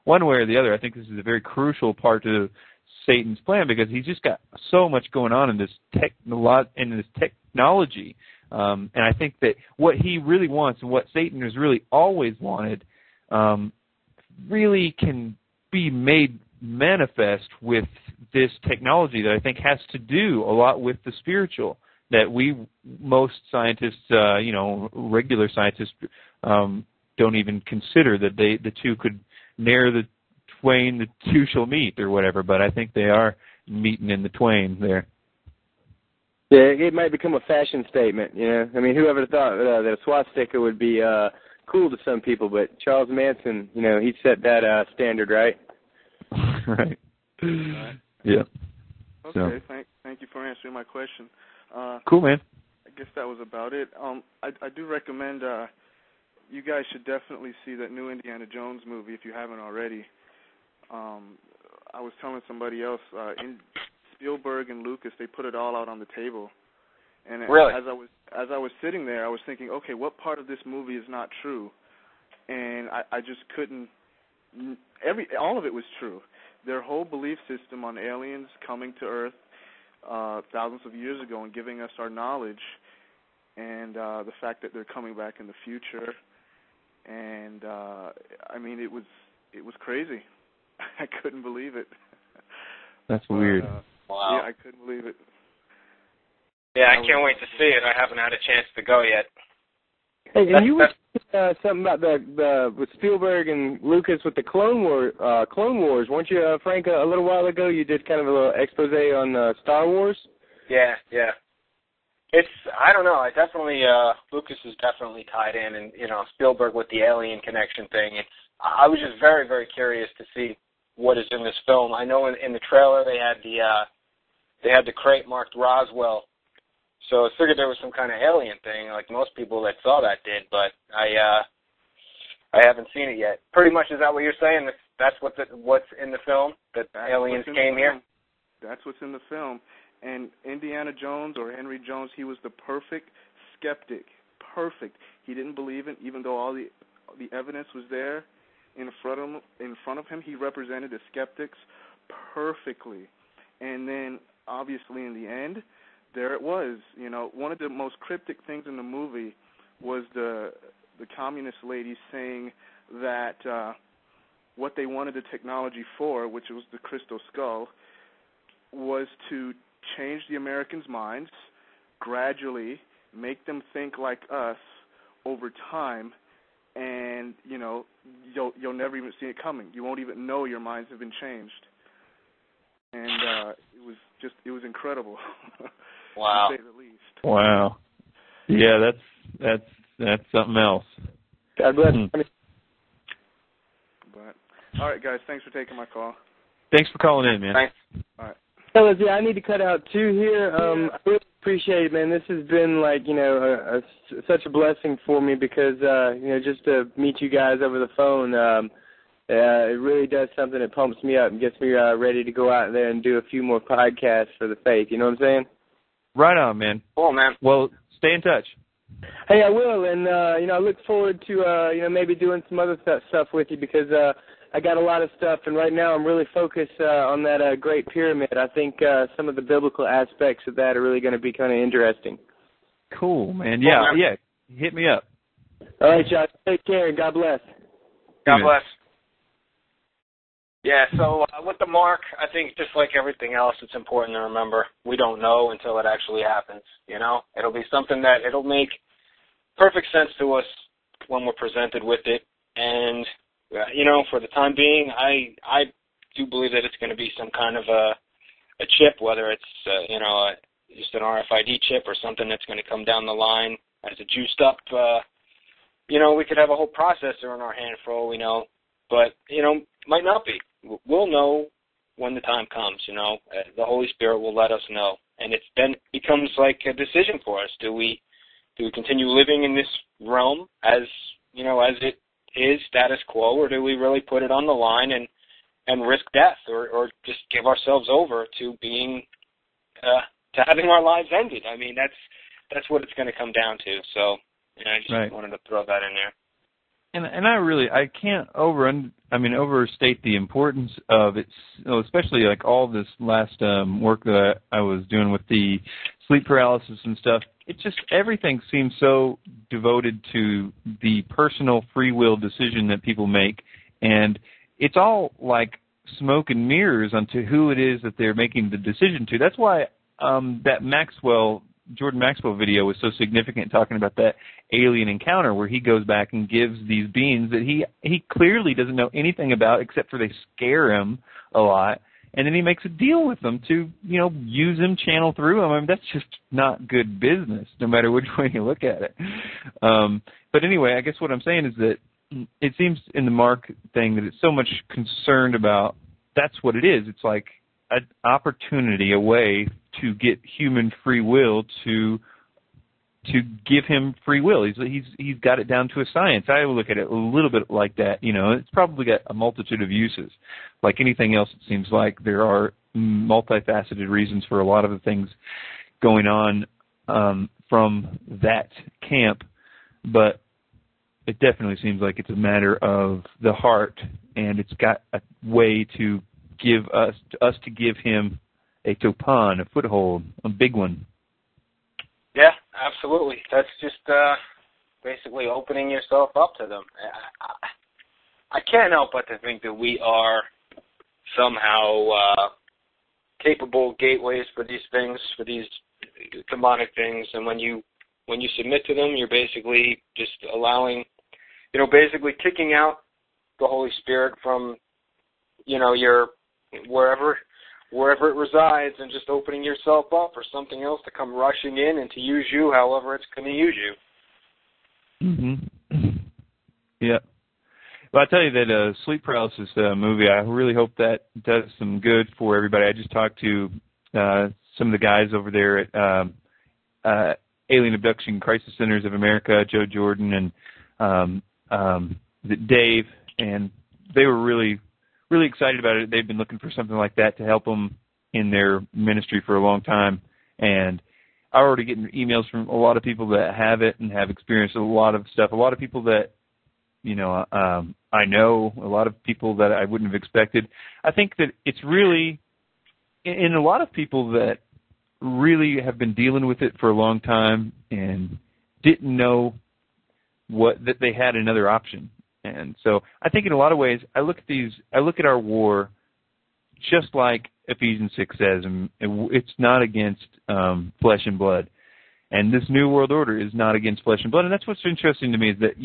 one way or the other, I think this is a very crucial part to Satan's plan, because he's just got so much going on in this technology. And I think that what he really wants and what Satan has really always wanted really can be made manifest with this technology that I think has to do a lot with the spiritual, that most scientists, regular scientists, don't even consider that the two could ne'er the twain, the two shall meet, or whatever. But I think they are meeting in the twain there. Yeah, it might become a fashion statement, you know. I mean, whoever thought that a swastika would be cool to some people, but Charles Manson, you know, he set that standard, right? Right. Right. Yeah. Okay, thank you for answering my question. Cool, man. I guess that was about it. I do recommend you guys should definitely see that new Indiana Jones movie if you haven't already. I was telling somebody else, in Spielberg and Lucas, they put it all out on the table. And really? as I was sitting there, I was thinking, okay, what part of this movie is not true? And I just couldn't. All of it was true. Their whole belief system on aliens coming to Earth thousands of years ago and giving us our knowledge, and the fact that they're coming back in the future, and I mean, it was crazy. I couldn't believe it. That's weird. Wow. Yeah, I couldn't believe it. Yeah, I can't wait to see it. I haven't had a chance to go yet. Hey, and you were saying something about the with Spielberg and Lucas with the Clone Wars, weren't you, Frank? A little while ago, you did kind of a little expose on Star Wars. Yeah. I don't know. I definitely Lucas is definitely tied in, and Spielberg with the alien connection thing. I was just very, very curious to see what is in this film. I know in the trailer they had the crate marked Roswell. So I figured there was some kind of alien thing, like most people that saw that did, but I haven't seen it yet. Pretty much, is that what you're saying? That's what's in the film? That aliens came here? That's what's in the film. And Indiana Jones, or Henry Jones, he was the perfect skeptic. Perfect. He didn't believe it, even though all the evidence was there in front of him. He represented the skeptics perfectly. And then, obviously, in the end, there it was. One of the most cryptic things in the movie was the communist lady saying that what they wanted the technology for, which was the crystal skull, was to change the Americans' minds, gradually make them think like us over time, and you'll never even see it coming. You won't even know your minds have been changed. And it was incredible. Wow. To say the least. Wow. Yeah, that's something else. God bless. But all right, guys, thanks for taking my call. Thanks for calling in, man. Thanks. All right. Fellas, yeah, I need to cut out too here. I really appreciate it, man. This has been such a blessing for me because just to meet you guys over the phone, it really does something. It pumps me up and gets me ready to go out there and do a few more podcasts for the faith. You know what I'm saying? Right on, man. Cool, man. Well, stay in touch. Hey, I will, and I look forward to maybe doing some other stuff with you because I got a lot of stuff, and right now I'm really focused on that Great Pyramid. I think some of the biblical aspects of that are really going to be kind of interesting. Cool, man. Yeah. Hit me up. All right, Josh. Take care, and God bless. God bless. Yeah, so with the mark, I think just like everything else, it's important to remember we don't know until it actually happens, It'll be something that it'll make perfect sense to us when we're presented with it. And, for the time being, I do believe that it's going to be some kind of a chip, whether it's, just an RFID chip or something that's going to come down the line as a juiced up, we could have a whole processor in our hand for all we know. But, might not be. We'll know when the time comes, The Holy Spirit will let us know. And it then becomes like a decision for us. Do we continue living in this realm as it is status quo, or do we really put it on the line and risk death or just give ourselves over to being to having our lives ended? I mean, that's what it's going to come down to. So I just wanted to throw that in there. And I can't overstate the importance of it, especially like all this last work that I was doing with the sleep paralysis and stuff. It just, everything seems so devoted to the personal free will decision that people make, and it's all like smoke and mirrors onto who it is that they're making the decision to. That's why that Jordan Maxwell video was so significant, talking about that alien encounter where he goes back and gives these beings that he clearly doesn't know anything about except for they scare him a lot, and then he makes a deal with them to, use him, channel through him. I mean, that's just not good business, no matter which way you look at it. But anyway, I guess what I'm saying is that it seems in the Mark thing that it's so much concerned about, that's what it is. It's like an opportunity, a way to get human free will to give him free will. He's got it down to a science. I look at it a little bit like that. It's probably got a multitude of uses. Like anything else, it seems like there are multifaceted reasons for a lot of the things going on from that camp, but it definitely seems like it's a matter of the heart, and it's got a way to give us to give him a topan, a foothold, a big one. Yeah, absolutely. That's just basically opening yourself up to them. I can't help but to think that we are somehow capable gateways for these things, for these demonic things, and when you submit to them, you're basically just allowing, basically kicking out the Holy Spirit from, your wherever it resides, and just opening yourself up for something else to come rushing in and to use you however it's going to use you. Mm-hmm. Yeah. Well, I tell you that sleep paralysis movie, I really hope that does some good for everybody. I just talked to some of the guys over there at Alien Abduction Crisis Centers of America, Joe Jordan and Dave, and they were really excited about it. They've been looking for something like that to help them in their ministry for a long time. And I'm already getting emails from a lot of people that have it and have experienced a lot of stuff. A lot of people that, I know, a lot of people that I wouldn't have expected. I think that it's really, in a lot of people that really have been dealing with it for a long time and didn't know that they had another option. And so I think in a lot of ways, I look at our war just like Ephesians 6 says, and it's not against flesh and blood. And this New World Order is not against flesh and blood. And that's what's interesting to me is that,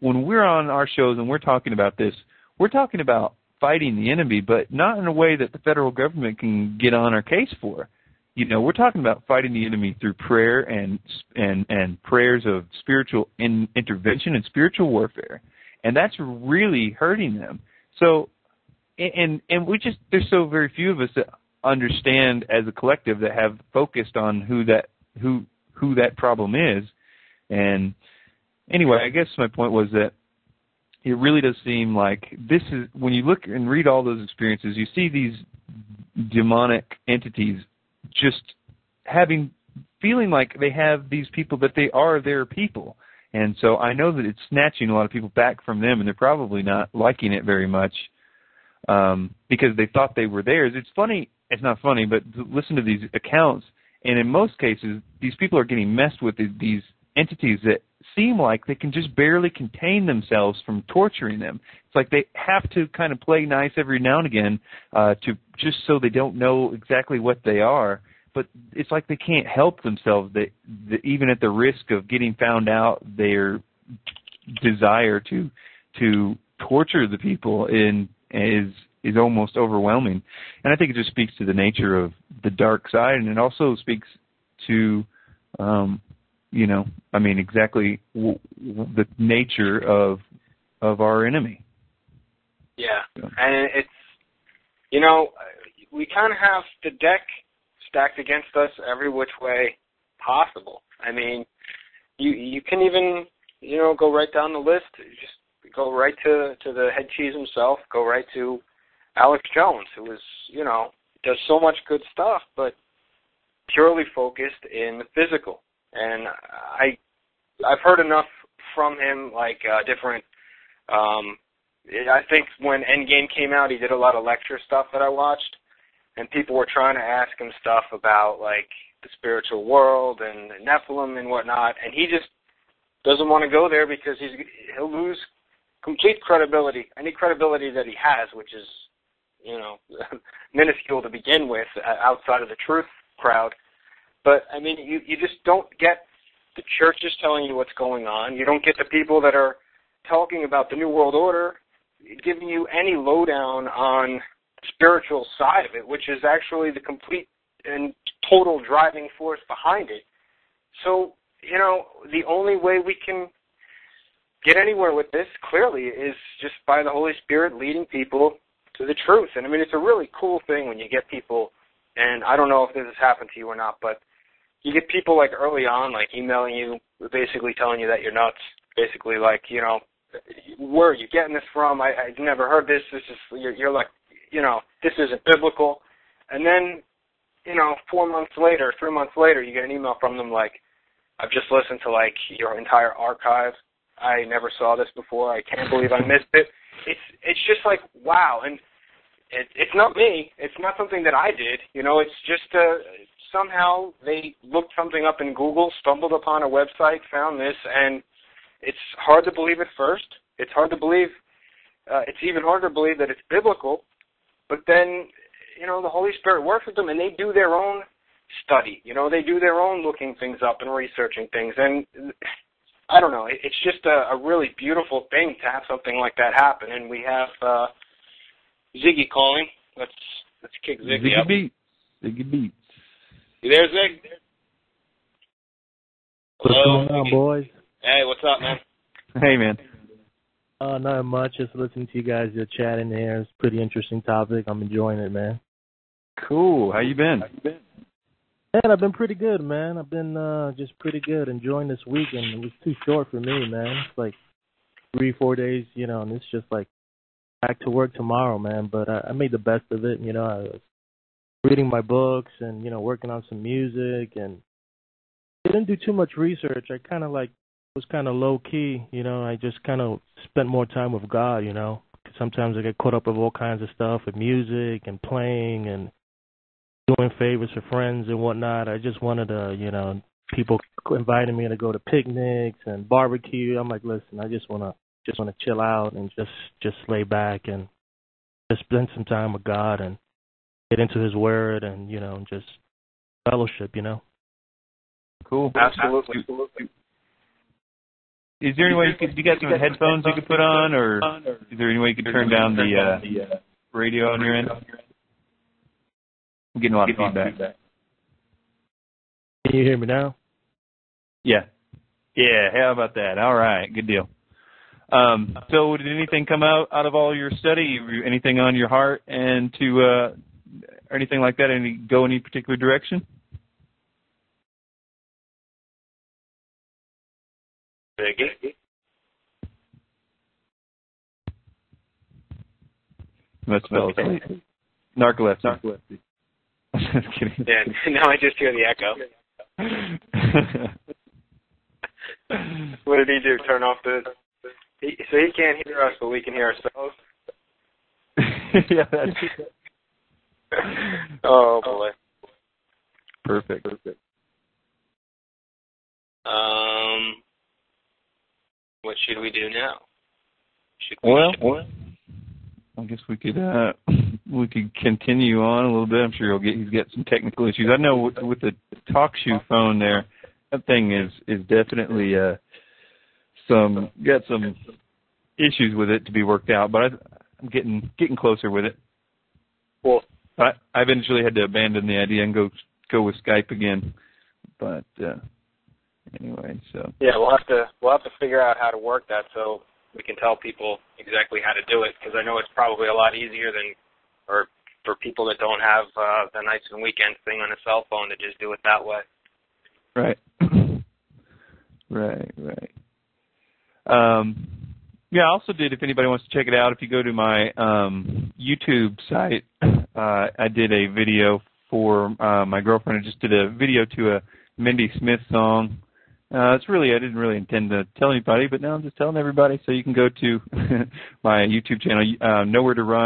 when we're on our shows and we're talking about this, we're talking about fighting the enemy, but not in a way that the federal government can get on our case for. We're talking about fighting the enemy through prayer and prayers of spiritual intervention and spiritual warfare. And that's really hurting them. So, and there's so very few of us that understand as a collective that have focused on who that problem is. And anyway, I guess my point was that it really does seem like this is, when you look and read all those experiences, you see these demonic entities just feeling like they have these people, that they are their people. And so I know that it's snatching a lot of people back from them, and they're probably not liking it very much because they thought they were theirs. It's funny. It's not funny, but listen to these accounts, and in most cases, these people are getting messed with these entities that seem like they can just barely contain themselves from torturing them. It's like they have to kind of play nice every now and again to just so they don't know exactly what they are. But it's like they can't help themselves. That even at the risk of getting found out, their desire to torture the people is almost overwhelming. And I think it just speaks to the nature of the dark side, and it also speaks to, exactly the nature of our enemy. Yeah, and it's, we kind of have the deck stacked against us every which way possible. I mean, you can even, go right down the list. Just go right to the head cheese himself. Go right to Alex Jones, who is, does so much good stuff, but purely focused in the physical. And I've heard enough from him, like different I think when Endgame came out, he did a lot of lecture stuff that I watched, and people were trying to ask him stuff about, like, the spiritual world and Nephilim and whatnot, and he just doesn't want to go there because he'll lose complete credibility, any credibility that he has, which is, you know, minuscule to begin with outside of the truth crowd. But, I mean, you just don't get the churches telling you what's going on. You don't get the people that are talking about the New World Order giving you any lowdown on the spiritual side of it, which is actually the complete and total driving force behind it. So, you know, the only way we can get anywhere with this, clearly, is just by the Holy Spirit leading people to the truth. And, I mean, it's a really cool thing when you get people, and I don't know if this has happened to you or not, but you get people, like, early on, like, emailing you, basically telling you that you're nuts, basically, like, you know, where are you getting this from? I've never heard this. This is, you're like, you know, this isn't biblical. And then, you know, 4 months later, 3 months later, you get an email from them like, I've just listened to, like, your entire archive. I never saw this before. I can't believe I missed it. It's just like, wow. And it's not me. It's not something that I did. You know, it's just somehow they looked something up in Google, stumbled upon a website, found this, and it's hard to believe at first. It's hard to believe. It's even harder to believe that it's biblical. But then, you know, the Holy Spirit works with them, and they do their own study. You know, they do their own looking things up and researching things. And I don't know. It's just a really beautiful thing to have something like that happen. And we have Ziggy calling. Let's kick Ziggy up. Ziggy Beats. You there, Zig? What's Hello, going on, Ziggy. boys? Hey, what's up, man? Hey, man. Not much. Just listening to you guys. You're chatting here. It's a pretty interesting topic. I'm enjoying it, man. Cool. How you been? Man, I've been pretty good, man. I've been just pretty good. Enjoying this weekend. It was too short for me, man. It's like 3-4 days, you know, and it's just like back to work tomorrow, man. But I made the best of it. You know, I was reading my books and, you know, working on some music, and I didn't do too much research. I kind of like was kind of low key, you know. I just kind of spent more time with God, you know. Sometimes I get caught up with all kinds of stuff, with music and playing and doing favors for friends and whatnot. I just wanted to, you know, people inviting me to go to picnics and barbecue. I'm like, listen, I just want to chill out and just lay back and just spend some time with God and get into His Word and, you know, just fellowship, you know. Cool. Absolutely. Is there any way you got some headphones you could put on, or is there any way you could turn down the radio on your end? I'm getting a lot of feedback. Can you hear me now? Yeah. Yeah, how about that? All right, good deal. So did anything come out of all your study? Anything on your heart and to anything like that? Go any particular direction? Ziggy. That's okay. Narcolepsy. Just kidding. Yeah, now I just hear the echo. What did he do? Turn off so he can't hear us, but we can hear ourselves? Yeah, that's Oh, boy. Perfect. What should we do now? Well, I guess we could continue on a little bit. I'm sure he's got some technical issues. I know with the TalkShoe phone there, that thing is definitely got some issues with it to be worked out. But I'm getting closer with it. Cool. I eventually had to abandon the idea and go with Skype again. But anyway, so yeah, we'll have to figure out how to work that so we can tell people exactly how to do it, because I know it's probably a lot easier or for people that don't have the nights and weekends thing on a cell phone to just do it that way. Right. Right. Yeah, I also did, if anybody wants to check it out, if you go to my YouTube site, I did a video for my girlfriend. I just did a video to a Mindy Smith song It's really, I didn't really intend to tell anybody, but now I'm just telling everybody. So you can go to my YouTube channel, Nowhere to Run.